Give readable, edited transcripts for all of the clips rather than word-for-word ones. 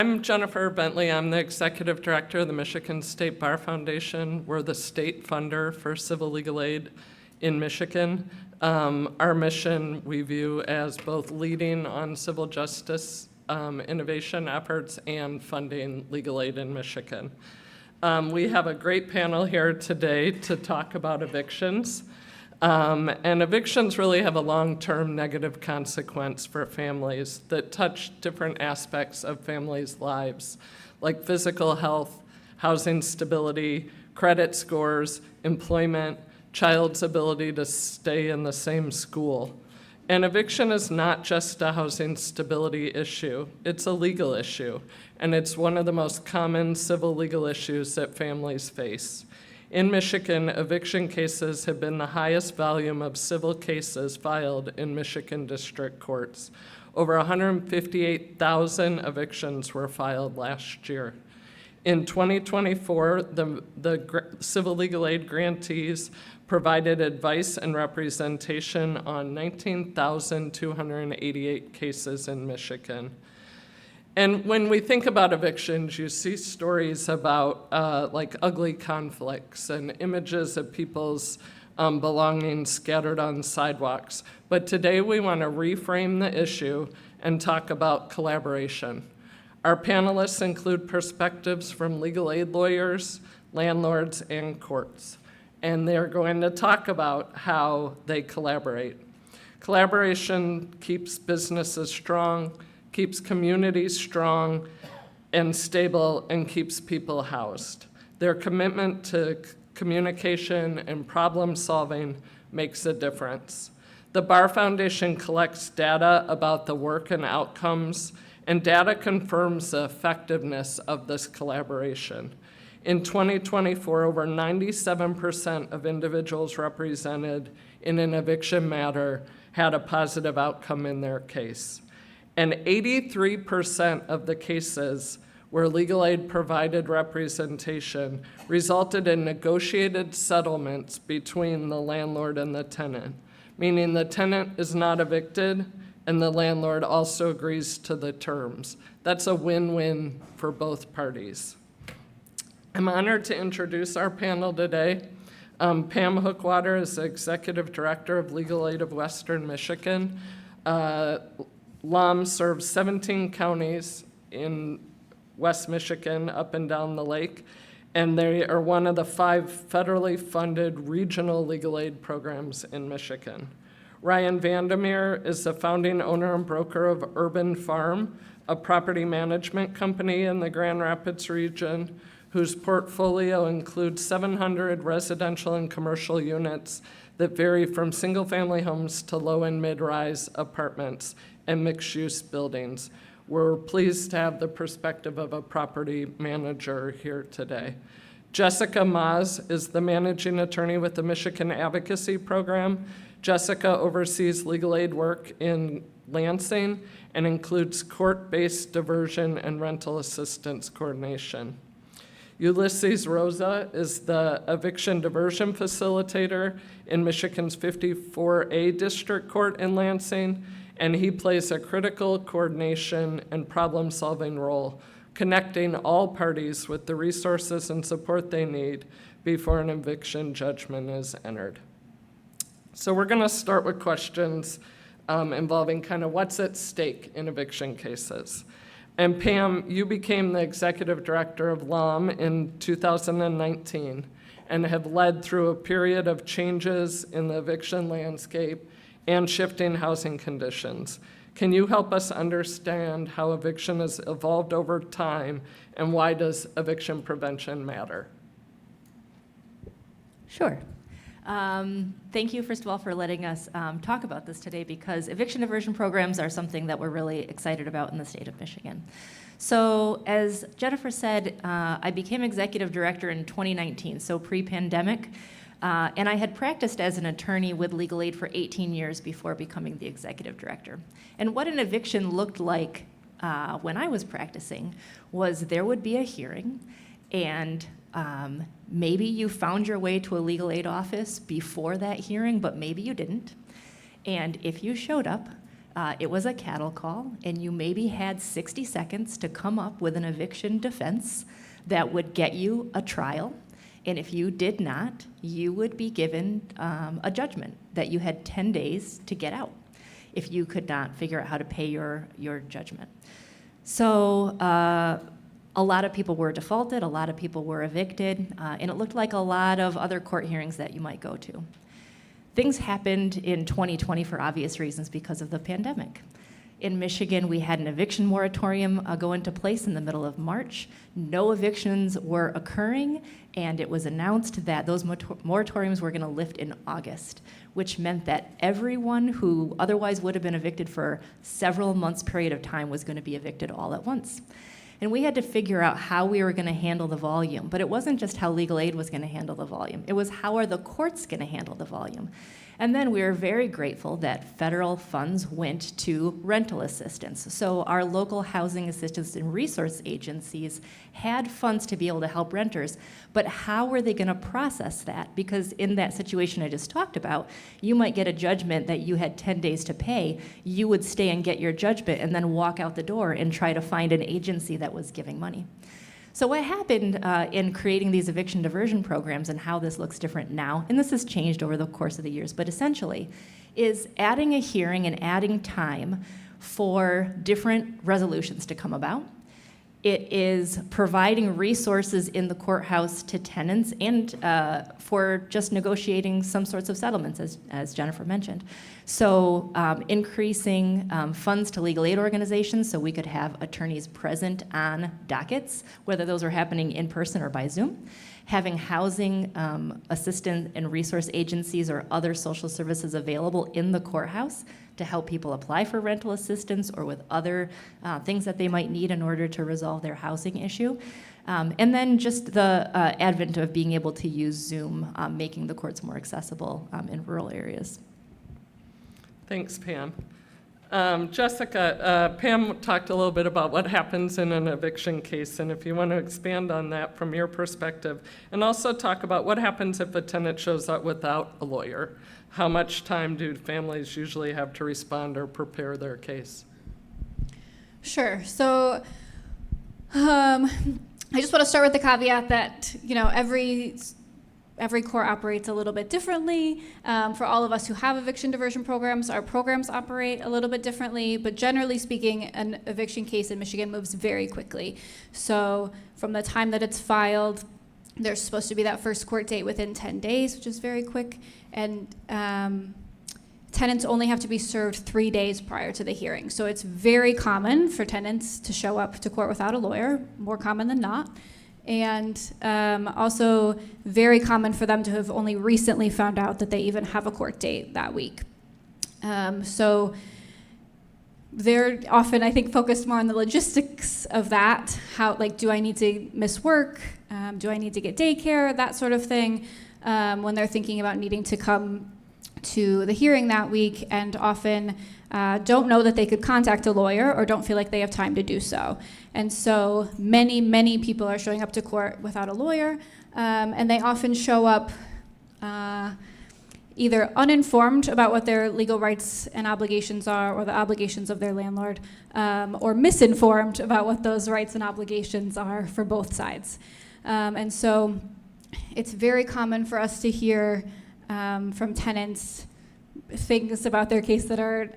I'm Jennifer Bentley. I'm the Executive Director of the Michigan State Bar Foundation. We're the state funder for civil legal aid in Michigan. Our mission we view as both leading on civil justice innovation efforts and funding legal aid in Michigan. We have a great panel here today to talk about evictions. And evictions really have a long-term negative consequence for families that touch different aspects of families' lives, like physical health, housing stability, credit scores, employment, child's ability to stay in the same school. And eviction is not just a housing stability issue, it's a legal issue, and it's one of the most common civil legal issues that families face. In Michigan, eviction cases have been the highest volume of civil cases filed in Michigan district courts. Over 158,000 evictions were filed last year. In 2024, the civil legal aid grantees provided advice and representation on 19,288 cases in Michigan. And when we think about evictions, you see stories about like ugly conflicts and images of people's belongings scattered on sidewalks. But today we want to reframe the issue and talk about collaboration. Our panelists include perspectives from legal aid lawyers, landlords, and courts. And they're going to talk about how they collaborate. Collaboration keeps businesses strong, keeps communities strong and stable, and keeps people housed. Their commitment to communication and problem solving makes a difference. The Bar Foundation collects data about the work and outcomes, and data confirms the effectiveness of this collaboration. In 2024, over 97% of individuals represented in an eviction matter had a positive outcome in their case. And 83% of the cases where legal aid provided representation resulted in negotiated settlements between the landlord and the tenant, meaning the tenant is not evicted and the landlord also agrees to the terms. That's a win-win for both parties. I'm honored to introduce our panel today. Pam Hookwater is the Executive Director of Legal Aid of Western Michigan. LAM serves 17 counties in West Michigan, up and down the lake, and they are one of the 5 federally funded regional legal aid programs in Michigan. Ryan Vandermeer is the founding owner and broker of Urban Farm, a property management company in the Grand Rapids region, whose portfolio includes 700 residential and commercial units that vary from single-family homes to low and mid-rise apartments and mixed-use buildings. We're pleased to have the perspective of a property manager here today. Jessica Maas is the managing attorney with the Michigan Advocacy Program. Jessica oversees legal aid work in Lansing and includes court-based diversion and rental assistance coordination. Ulysses Rosa is the eviction diversion facilitator in Michigan's 54A District Court in Lansing, and he plays a critical coordination and problem-solving role, connecting all parties with the resources and support they need before an eviction judgment is entered. So we're going to start with questions involving kind of what's at stake in eviction cases. And Pam, you became the executive director of LAM in 2019 and have led through a period of changes in the eviction landscape and shifting housing conditions. Can you help us understand how eviction has evolved over time, and why does eviction prevention matter? Sure. Thank you, first of all, for letting us talk about this today, because eviction diversion programs are something that we're really excited about in the state of Michigan. So as Jennifer said, I became executive director in 2019, so pre-pandemic, and I had practiced as an attorney with legal aid for 18 years before becoming the executive director. And what an eviction looked like when I was practicing was there would be a hearing, and maybe you found your way to a legal aid office before that hearing, but maybe you didn't. And if you showed up, It was a cattle call, and you maybe had 60 seconds to come up with an eviction defense that would get you a trial. And if you did not, you would be given a judgment that you had 10 days to get out if you could not figure out how to pay your judgment. So a lot of people were defaulted, a lot of people were evicted, and it looked like a lot of other court hearings that you might go to. Things happened in 2020 for obvious reasons because of the pandemic. In Michigan, we had an eviction moratorium go into place in the middle of March. No evictions were occurring, and it was announced that those moratoriums were going to lift in August, which meant that everyone who otherwise would have been evicted for several months' period of time was going to be evicted all at once. And we had to figure out how we were going to handle the volume. But it wasn't just how legal aid was going to handle the volume. It was how are the courts going to handle the volume. And then we were very grateful that federal funds went to rental assistance. So our local housing assistance and resource agencies had funds to be able to help renters, but how were they going to process that? Because in that situation I just talked about, you might get a judgment that you had 10 days to pay. You would stay and get your judgment and then walk out the door and try to find an agency that was giving money. So what happened in creating these eviction diversion programs and how this looks different now, and this has changed over the course of the years, but essentially is adding a hearing and adding time for different resolutions to come about. It is providing resources in the courthouse to tenants and for just negotiating some sorts of settlements, as Jennifer mentioned. So increasing funds to legal aid organizations so we could have attorneys present on dockets, whether those are happening in person or by Zoom. Having housing assistance and resource agencies or other social services available in the courthouse to help people apply for rental assistance or with other things that they might need in order to resolve their housing issue. And then just the advent of being able to use Zoom, making the courts more accessible in rural areas. Thanks, Pam. Jessica, Pam talked a little bit about what happens in an eviction case, and if you want to expand on that from your perspective, and also talk about what happens if a tenant shows up without a lawyer. How much time do families usually have to respond or prepare their case? Sure. So I just want to start with the caveat that, every court operates a little bit differently. For all of us who have eviction diversion programs, our programs operate a little bit differently, but generally speaking, an eviction case in Michigan moves very quickly. So from the time that it's filed, there's supposed to be that first court date within 10 days, which is very quick, and tenants only have to be served 3 days prior to the hearing. So it's very common for tenants to show up to court without a lawyer, more common than not. And also very common for them to have only recently found out that they even have a court date that week. So they're often, I think, focused more on the logistics of that. How, do I need to miss work? Do I need to get daycare? That sort of thing, when they're thinking about needing to come to the hearing that week, and often don't know that they could contact a lawyer or don't feel like they have time to do so. And so many, many people are showing up to court without a lawyer, and they often show up either uninformed about what their legal rights and obligations are or the obligations of their landlord, or misinformed about what those rights and obligations are for both sides. And so it's very common for us to hear from tenants things about their case that are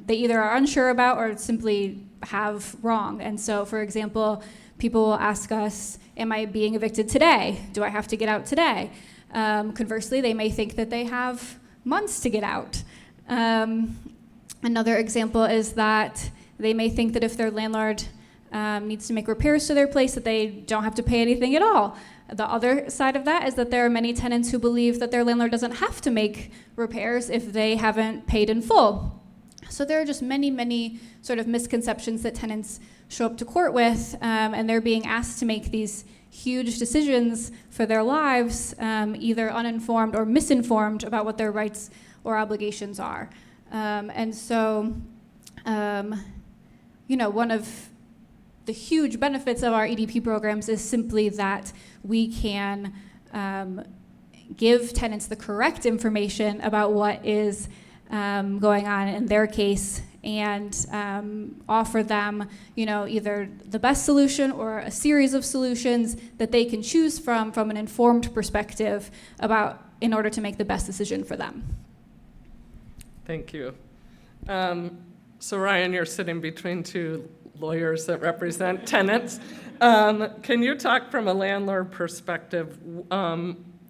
they either are unsure about or simply have wrong. And so, for example, people will ask us, am I being evicted today? Do I have to get out today? Conversely, they may think that they have months to get out. Another example is that they may think that if their landlord needs to make repairs to their place, that they don't have to pay anything at all. The other side of that is that there are many tenants who believe that their landlord doesn't have to make repairs if they haven't paid in full. So there are just many, many sort of misconceptions that tenants show up to court with, and they're being asked to make these huge decisions for their lives, either uninformed or misinformed about what their rights or obligations are. And so, one of the huge benefits of our EDP programs is simply that we can give tenants the correct information about what is going on in their case and offer them, either the best solution or a series of solutions that they can choose from an informed perspective in order to make the best decision for them. Thank you. So Ryan, you're sitting between two lawyers that represent tenants. Can you talk from a landlord perspective?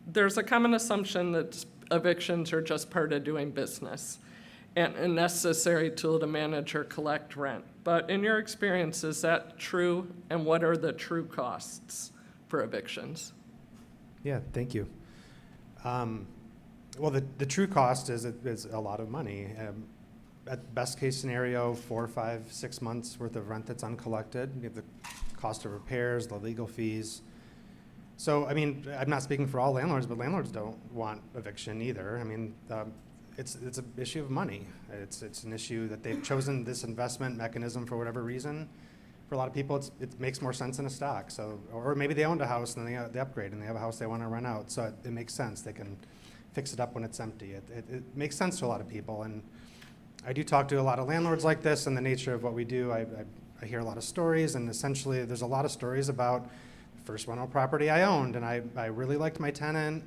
There's a common assumption that evictions are just part of doing business and a necessary tool to manage or collect rent. But in your experience, is that true? And what are the true costs for evictions? Yeah, thank you. Well, the true cost is a lot of money. At best case scenario, 4, 5, 6 months worth of rent that's uncollected. You have the cost of repairs, the legal fees. So, I mean, I'm not speaking for all landlords, but landlords don't want eviction either. I mean, it's an issue of money. It's an issue that they've chosen this investment mechanism for whatever reason. For a lot of people, it makes more sense in a stock. So, or maybe they owned a house and they upgrade and they have a house they want to rent out. So it makes sense. They can fix it up when it's empty. It makes sense to a lot of people. And I do talk to a lot of landlords like this, and the nature of what we do, I hear a lot of stories, and essentially there's a lot of stories about the first rental property I owned, and I really liked my tenant,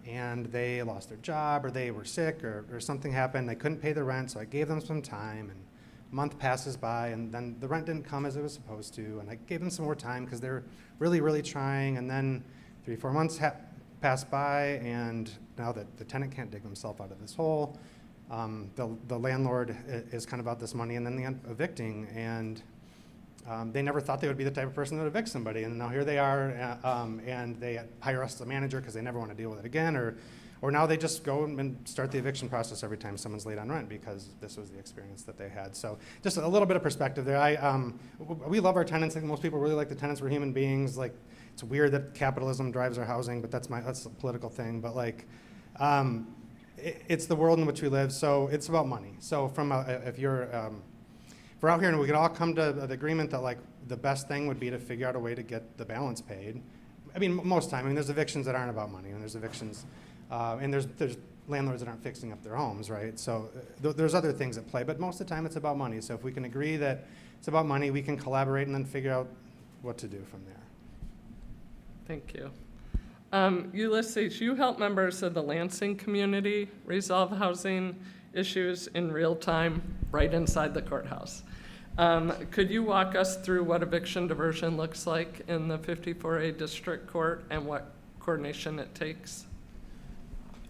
and they lost their job, or they were sick, or something happened. They couldn't pay the rent, so I gave them some time, and a month passes by, and then the rent didn't come as it was supposed to, and I gave them some more time because they're really, really trying, and then 3, 4 months passed by, and now that the tenant can't dig themselves out of this hole, the landlord is kind of out this money, and then they end up evicting, and they never thought they would be the type of person that would evict somebody, and now here they are, and they hire us as a manager because they never want to deal with it again, or now they just go and start the eviction process every time someone's late on rent because this was the experience that they had. So just a little bit of perspective there. We love our tenants. I think most people really like the tenants. We're human beings. Like, it's weird that capitalism drives our housing, but that's a political thing. But like, it's the world in which we live, so it's about money. So if we're out here and we could all come to the agreement that like the best thing would be to figure out a way to get the balance paid. I mean, most time, there's evictions that aren't about money, and there's evictions, and there's landlords that aren't fixing up their homes, right? So there's other things at play, but most of the time it's about money. So if we can agree that it's about money, we can collaborate and then figure out what to do from there. Thank you. Ulysses, you help members of the Lansing community resolve housing issues in real time right inside the courthouse. Could you walk us through what eviction diversion looks like in the 54A District Court and what coordination it takes?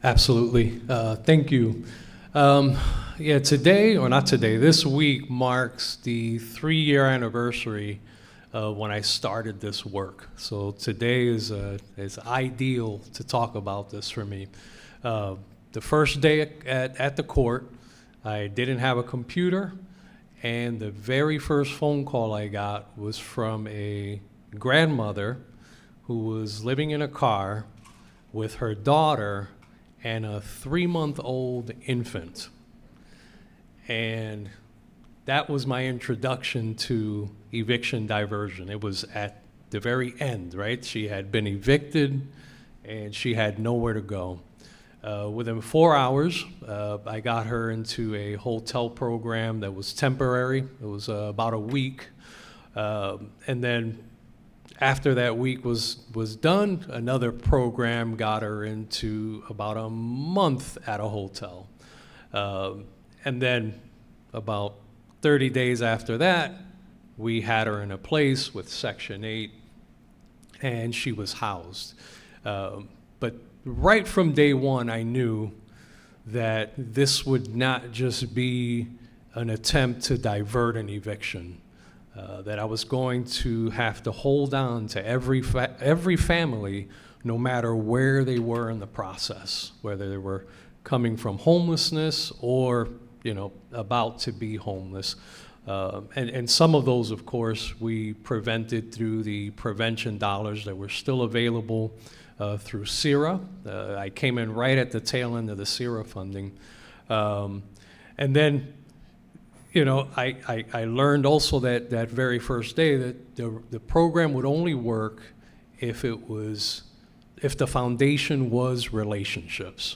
Absolutely. Thank you. This week marks the 3-year anniversary when I started this work. So today is ideal to talk about this for me. The first day at the court, I didn't have a computer, and the very first phone call I got was from a grandmother who was living in a car with her daughter and a 3-month-old infant. And that was my introduction to eviction diversion. It was at the very end, right? She had been evicted and she had nowhere to go. Within 4 hours, I got her into a hotel program that was temporary. It was about a week. And then after that week was done, another program got her into about a month at a hotel. And then about 30 days after that, we had her in a place with Section 8, and she was housed. But right from day one, I knew that this would not just be an attempt to divert an eviction, that I was going to have to hold on to every family, no matter where they were in the process, whether they were coming from homelessness or about to be homeless. And some of those, of course, we prevented through the prevention dollars that were still available through CERA. I came in right at the tail end of the CERA funding. And then, I learned also that very first day that the program would only work if the foundation was relationships.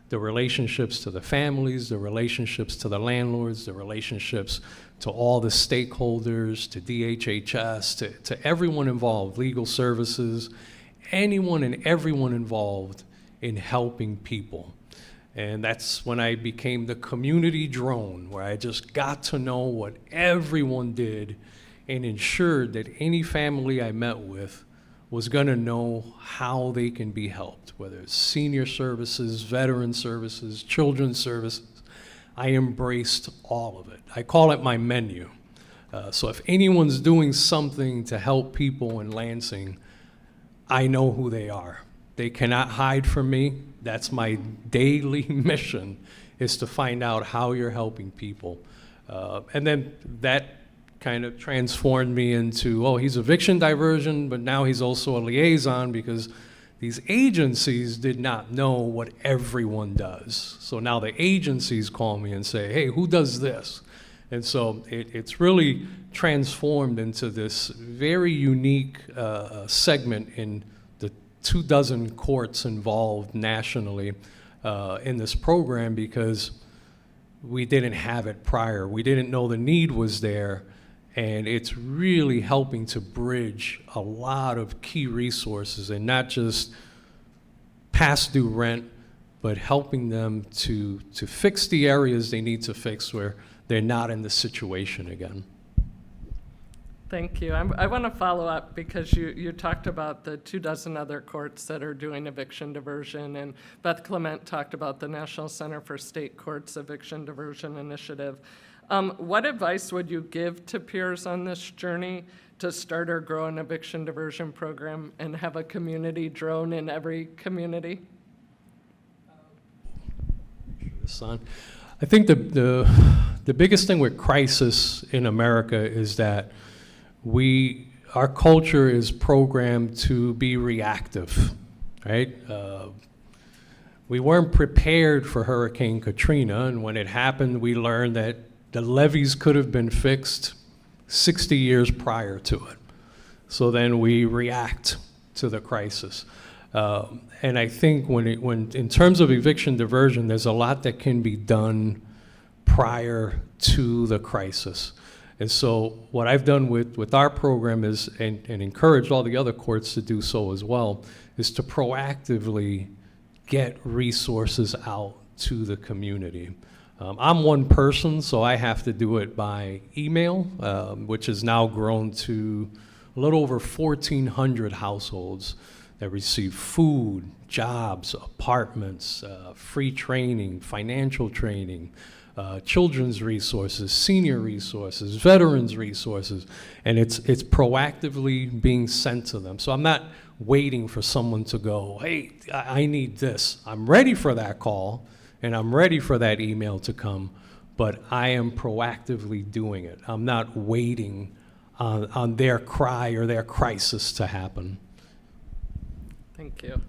the relationships to the families, the relationships to the landlords, the relationships to all the stakeholders, to DHHS, to everyone involved, legal services, anyone and everyone involved in helping people. And that's when I became the community drone, where I just got to know what everyone did and ensured that any family I met with was going to know how they can be helped, whether it's senior services, veteran services, children's services. I embraced all of it. I call it my menu. So if anyone's doing something to help people in Lansing, I know who they are. They cannot hide from me. That's my daily mission, is to find out how you're helping people. And then that kind of transformed me into, oh, he's eviction diversion, but now he's also a liaison, because these agencies did not know what everyone does. So now the agencies call me and say, hey, who does this? And so it's really transformed into this very unique segment in the 24 courts involved nationally in this program, because we didn't have it prior. We didn't know the need was there. And it's really helping to bridge a lot of key resources, and not just past due rent, but helping them to fix the areas they need to fix where they're not in the situation again. Thank you. I want to follow up, because you talked about the 24 other courts that are doing eviction diversion, and Beth Clement talked about the National Center for State Courts Eviction Diversion Initiative. What advice would you give to peers on this journey to start or grow an eviction diversion program and have a community drone in every community? Son, I think the biggest thing with crisis in America is that our culture is programmed to be reactive, right? We weren't prepared for Hurricane Katrina, and when it happened, we learned that the levees could have been fixed 60 years prior to it. So then we react to the crisis. And I think when in terms of eviction diversion, there's a lot that can be done prior to the crisis. And so what I've done with our program is, and encouraged all the other courts to do so as well, is to proactively get resources out to the community. I'm one person, so I have to do it by email, which has now grown to a little over 1,400 households that receive food, jobs, apartments, free training, financial training, children's resources, senior resources, veterans resources, and it's proactively being sent to them. So I'm not waiting for someone to go, hey, I need this. I'm ready for that call, and I'm ready for that email to come, but I am proactively doing it. I'm not waiting on their cry or their crisis to happen. Thank you.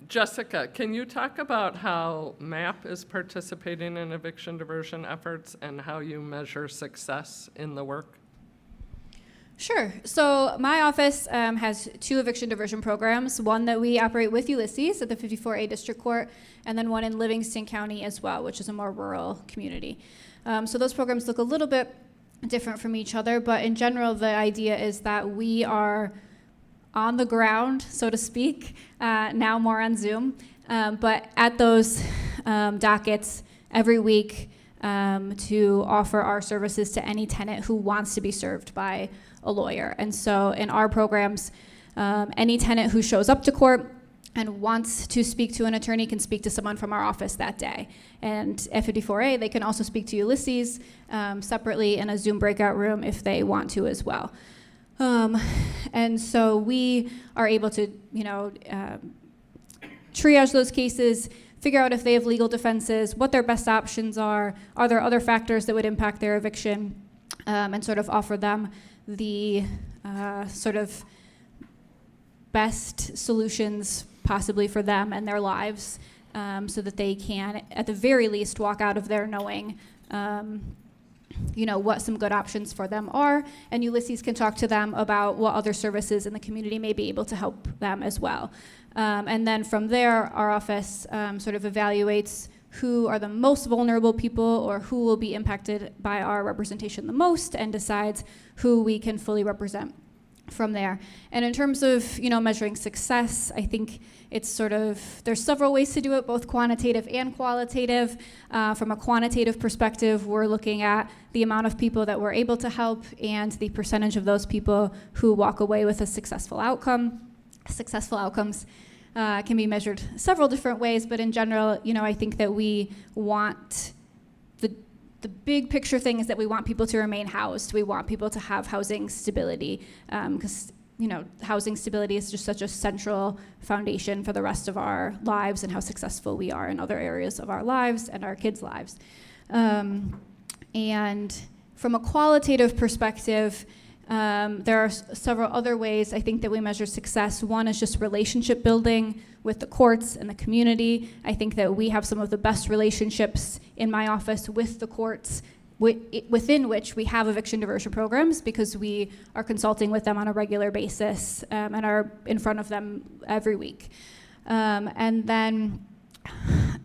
Jessica, can you talk about how MAP is participating in eviction diversion efforts and how you measure success in the work? Sure. So my office has 2 eviction diversion programs, one that we operate with Ulysses at the 54A District Court, and then one in Livingston County as well, which is a more rural community. So those programs look a little bit different from each other, but in general, the idea is that we are on the ground, so to speak, now more on Zoom, but at those dockets every week to offer our services to any tenant who wants to be served by a lawyer. And so in our programs, any tenant who shows up to court and wants to speak to an attorney can speak to someone from our office that day. And at 54A, they can also speak to Ulysses separately in a Zoom breakout room if they want to as well. And so we are able to, triage those cases, figure out if they have legal defenses, what their best options are there other factors that would impact their eviction, and sort of offer them the sort of best solutions possibly for them and their lives, so that they can, at the very least, walk out of there knowing what some good options for them are, and Ulysses can talk to them about what other services in the community may be able to help them as well. And then from there, our office sort of evaluates who are the most vulnerable people or who will be impacted by our representation the most, and decides who we can fully represent from there. And in terms of measuring success, I think it's there's several ways to do it, both quantitative and qualitative. From a quantitative perspective, we're looking at the amount of people that we're able to help and the percentage of those people who walk away with a successful outcome. Successful outcomes can be measured several different ways, but in general, I think that we want the big picture thing is that we want people to remain housed. We want people to have housing stability, because housing stability is just such a central foundation for the rest of our lives and how successful we are in other areas of our lives and our kids' lives. And from a qualitative perspective, there are several other ways I think that we measure success. One is just relationship building with the courts and the community. I think that we have some of the best relationships in my office with the courts, within which we have eviction diversion programs, because we are consulting with them on a regular basis and are in front of them every week. And then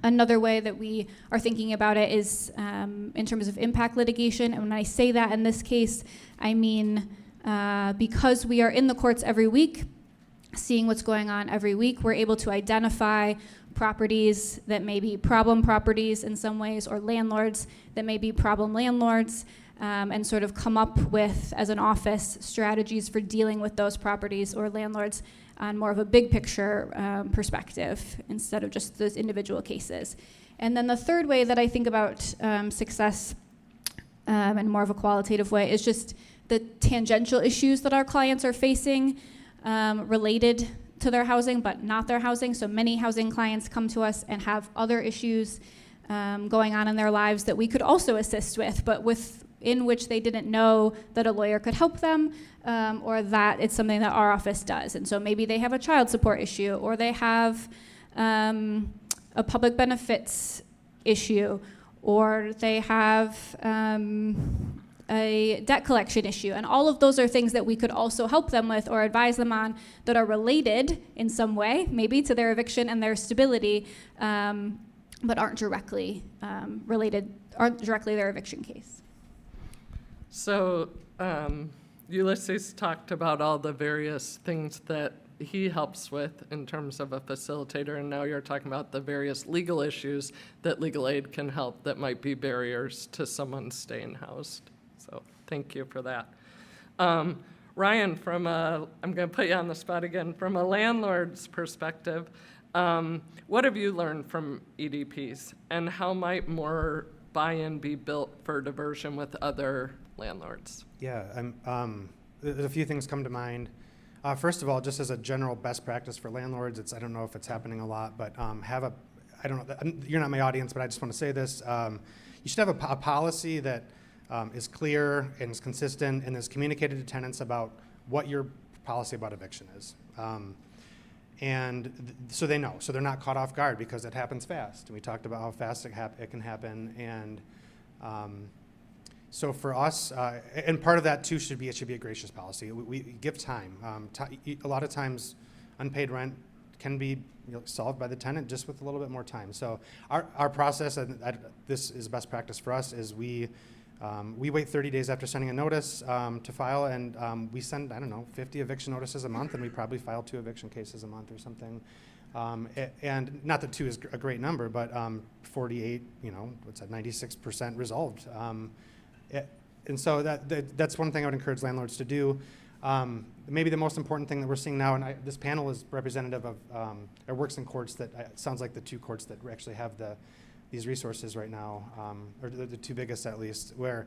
another way that we are thinking about it is in terms of impact litigation. And when I say that in this case, I mean because we are in the courts every week, seeing what's going on every week, we're able to identify properties that may be problem properties in some ways, or landlords that may be problem landlords, and sort of come up with, as an office, strategies for dealing with those properties or landlords on more of a big picture perspective instead of just those individual cases. And then the third way that I think about success in more of a qualitative way is just the tangential issues that our clients are facing related to their housing, but not their housing. So many housing clients come to us and have other issues going on in their lives that we could also assist with, but in which they didn't know that a lawyer could help them, or that it's something that our office does. And so maybe they have a child support issue, or they have a public benefits issue, or they have a debt collection issue. And all of those are things that we could also help them with or advise them on that are related in some way, maybe to their eviction and their stability, but aren't directly their eviction case. So Ulysses talked about all the various things that he helps with in terms of a facilitator, and now you're talking about the various legal issues that legal aid can help that might be barriers to someone staying housed. So thank you for that. Ryan, I'm going to put you on the spot again. From a landlord's perspective, what have you learned from EDPs, and how might more buy-in be built for diversion with other landlords? Yeah, there's a few things come to mind. First of all, just as a general best practice for landlords, I don't know if it's happening a lot, but I don't know, you're not my audience, but I just want to say this. You should have a policy that is clear and is consistent and is communicated to tenants about what your policy about eviction is. So they know, so they're not caught off guard, because it happens fast. And we talked about how fast it can happen. And so for us, and part of that too should be a gracious policy. We give time. A lot of times unpaid rent can be solved by the tenant just with a little bit more time. So our process, and this is best practice for us, is we wait 30 days after sending a notice to file, and we send, 50 eviction notices a month, and we probably file 2 eviction cases a month or something. And not that 2 is a great number, but 48, 96% resolved. And so that's one thing I would encourage landlords to do. Maybe the most important thing that we're seeing now, and this panel is representative of, or works in courts that, it sounds like the 2 courts that actually have these resources right now, or the 2 biggest at least, where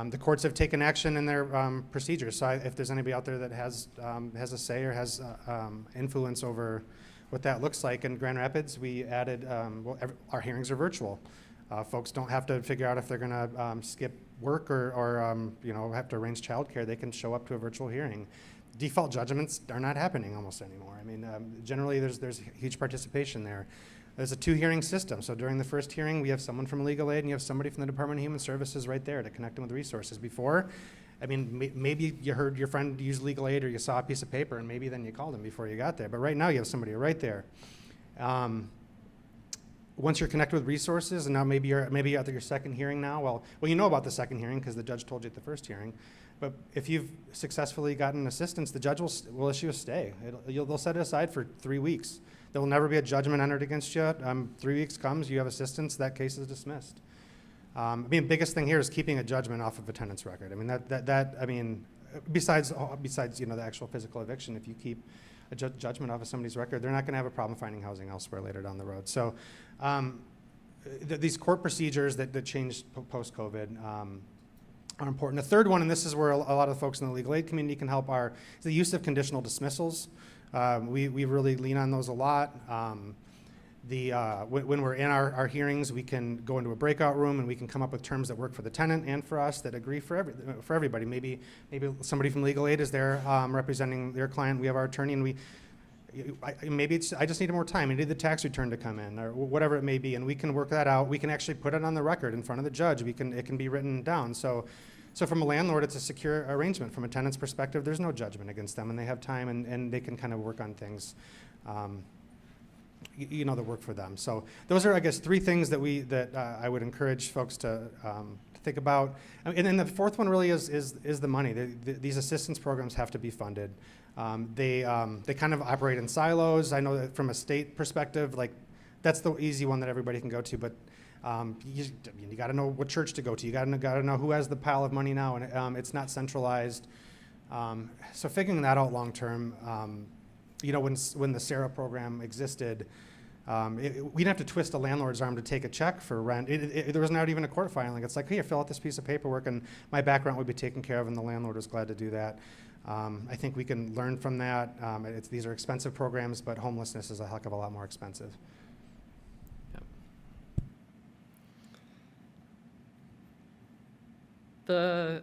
the courts have taken action in their procedures. So if there's anybody out there that has a say or has influence over what that looks like, in Grand Rapids, we added, our hearings are virtual. Folks don't have to figure out if they're gonna skip work or have to arrange childcare. They can show up to a virtual hearing. Default judgments are not happening almost anymore. I mean, generally there's huge participation there. There's a 2-hearing system. So during the first hearing, we have someone from legal aid and you have somebody from the Department of Human Services right there to connect them with resources. Before, I mean, maybe you heard your friend use legal aid or you saw a piece of paper and maybe then you called them before you got there. But right now you have somebody right there. Once you're connected with resources and now maybe you're at your second hearing now, well, you know about the second hearing because the judge told you at the first hearing. But if you've successfully gotten assistance, the judge will issue a stay. They'll set it aside for 3 weeks. There will never be a judgment entered against you. 3 weeks comes, you have assistance, that case is dismissed. I mean, biggest thing here is keeping a judgment off of a tenant's record. I mean, besides the actual physical eviction, if you keep a judgment off of somebody's record, they're not going to have a problem finding housing elsewhere later down the road. So these court procedures that changed post-COVID are important. The third one, and this is where a lot of the folks in the legal aid community can help, is the use of conditional dismissals. We really lean on those a lot. When we're in our hearings, we can go into a breakout room and we can come up with terms that work for the tenant and for us that agree for everybody. Maybe somebody from legal aid is there representing their client. We have our attorney, and I just need more time. I need the tax return to come in, or whatever it may be, and we can work that out. We can actually put it on the record in front of the judge. It can be written down. So from a landlord, it's a secure arrangement. From a tenant's perspective, there's no judgment against them, and they have time, and they can kind of work on things, that work for them. So those are, I guess, 3 things that I would encourage folks to think about. And then the fourth one really is the money. These assistance programs have to be funded. They kind of operate in silos. I know that from a state perspective, like that's the easy one that everybody can go to, but you got to know what church to go to. You got to know who has the pile of money now, and it's not centralized. So figuring that out long term, when the SARA program existed, we didn't have to twist a landlord's arm to take a check for rent. There was not even a court filing. It's like, hey, fill out this piece of paperwork, and my background would be taken care of, and the landlord was glad to do that. I think we can learn from that. These are expensive programs, but homelessness is a heck of a lot more expensive. I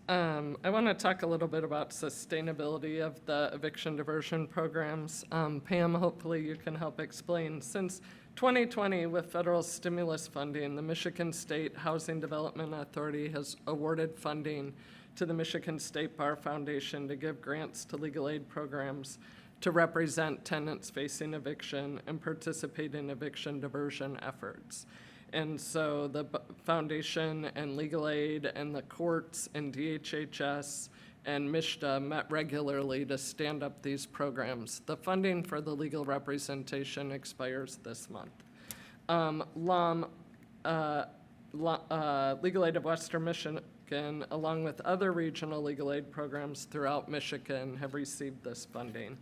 want to talk a little bit about sustainability of the eviction diversion programs. Pam, hopefully you can help explain. Since 2020, with federal stimulus funding, the Michigan State Housing Development Authority has awarded funding to the Michigan State Bar Foundation to give grants to legal aid programs to represent tenants facing eviction and participate in eviction diversion efforts. And so the foundation and legal aid and the courts and DHHS and MSHDA met regularly to stand up these programs. The funding for the legal representation expires this month. Legal Aid of Western Michigan, along with other regional legal aid programs throughout Michigan, have received this funding.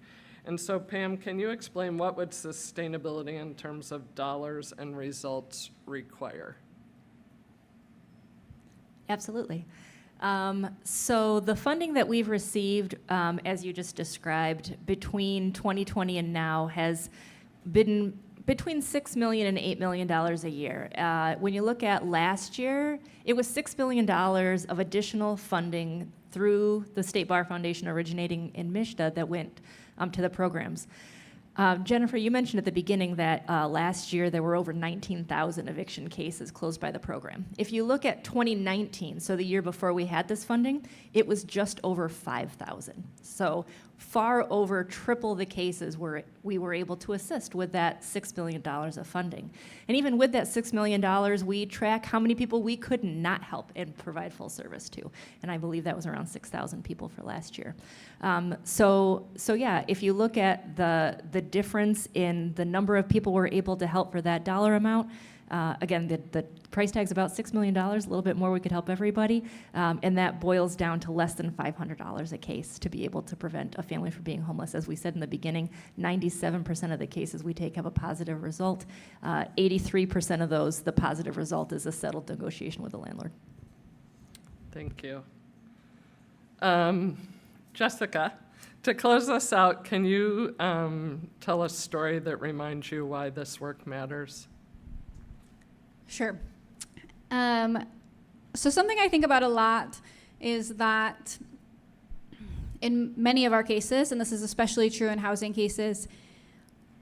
And so, Pam, can you explain what would sustainability in terms of dollars and results require? Absolutely. So the funding that we've received, as you just described, between 2020 and now has been between $6 million and $8 million a year. When you look at last year, it was $6 million of additional funding through the State Bar Foundation originating in MSHDA that went to the programs. Jennifer, you mentioned at the beginning that last year there were over 19,000 eviction cases closed by the program. If you look at 2019, so the year before we had this funding, it was just over 5,000. So far over triple the cases where we were able to assist with that $6 million of funding. And even with that $6 million, we track how many people we could not help and provide full service to. And I believe that was around 6,000 people for last year. So yeah, if you look at the difference in the number of people we're able to help for that dollar amount, again, the price tag's about $6 million, a little bit more we could help everybody, and that boils down to less than $500 a case to be able to prevent a family from being homeless. As we said in the beginning, 97% of the cases we take have a positive result. 83% of those, the positive result is a settled negotiation with the landlord. Thank you. Jessica, to close us out, can you tell a story that reminds you why this work matters? Sure. So something I think about a lot is that in many of our cases, and this is especially true in housing cases,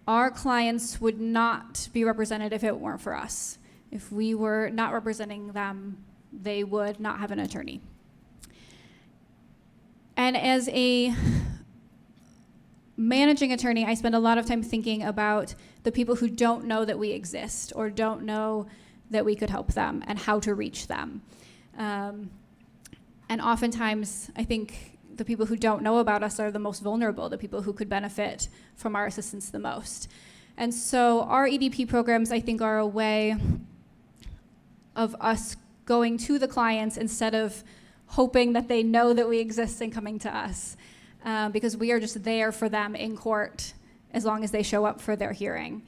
our clients would not be represented if it weren't for us. If we were not representing them, they would not have an attorney. And as a managing attorney, I spend a lot of time thinking about the people who don't know that we exist or don't know that we could help them and how to reach them. And oftentimes, I think the people who don't know about us are the most vulnerable, the people who could benefit from our assistance the most. And so our EDP programs, I think, are a way of us going to the clients instead of hoping that they know that we exist and coming to us, because we are just there for them in court as long as they show up for their hearing.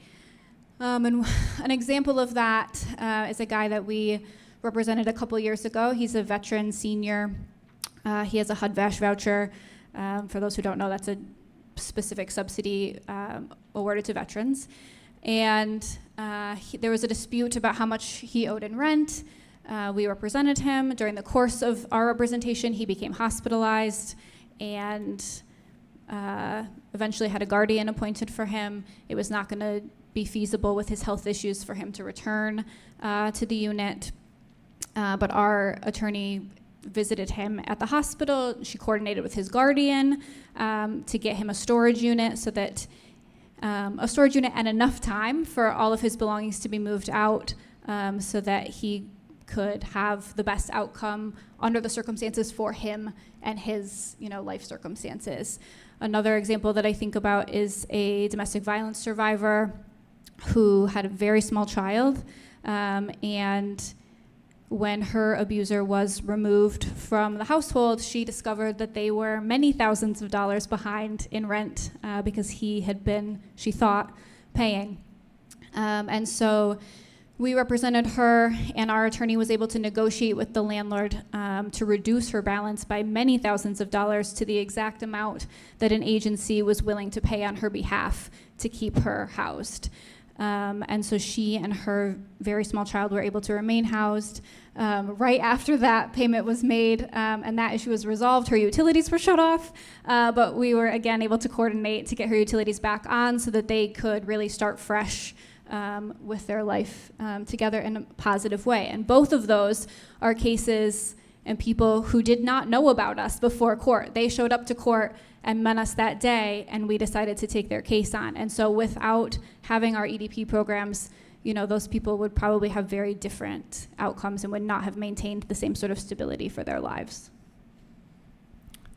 And an example of that is a guy that we represented a couple years ago. He's a veteran senior. He has a HUD-VASH voucher. For those who don't know, that's a specific subsidy awarded to veterans. And there was a dispute about how much he owed in rent. We represented him. During the course of our representation, he became hospitalized and eventually had a guardian appointed for him. It was not going to be feasible with his health issues for him to return to the unit. But our attorney visited him at the hospital. She coordinated with his guardian to get him a storage unit so that a storage unit and enough time for all of his belongings to be moved out so that he could have the best outcome under the circumstances for him and his, life circumstances. Another example that I think about is a domestic violence survivor who had a very small child, and when her abuser was removed from the household, she discovered that they were many thousands of dollars behind in rent because he had been, she thought, paying. And so we represented her, and our attorney was able to negotiate with the landlord to reduce her balance by many thousands of dollars to the exact amount that an agency was willing to pay on her behalf to keep her housed. And so she and her very small child were able to remain housed. Right after that payment was made and that issue was resolved, her utilities were shut off, but we were again able to coordinate to get her utilities back on so that they could really start fresh with their life together in a positive way. And both of those are cases and people who did not know about us before court. They showed up to court and met us that day, and we decided to take their case on. And so without having our EDP programs, those people would probably have very different outcomes and would not have maintained the same sort of stability for their lives.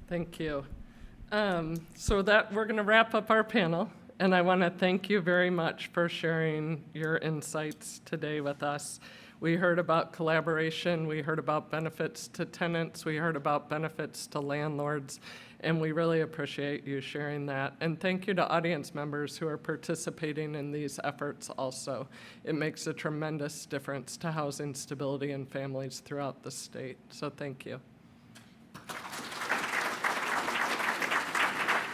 Thank you. So that we're going to wrap up our panel, and I want to thank you very much for sharing your insights today with us. We heard about collaboration, we heard about benefits to tenants, we heard about benefits to landlords, and we really appreciate you sharing that. And thank you to audience members who are participating in these efforts also. It makes a tremendous difference to housing stability in families throughout the state, so thank you.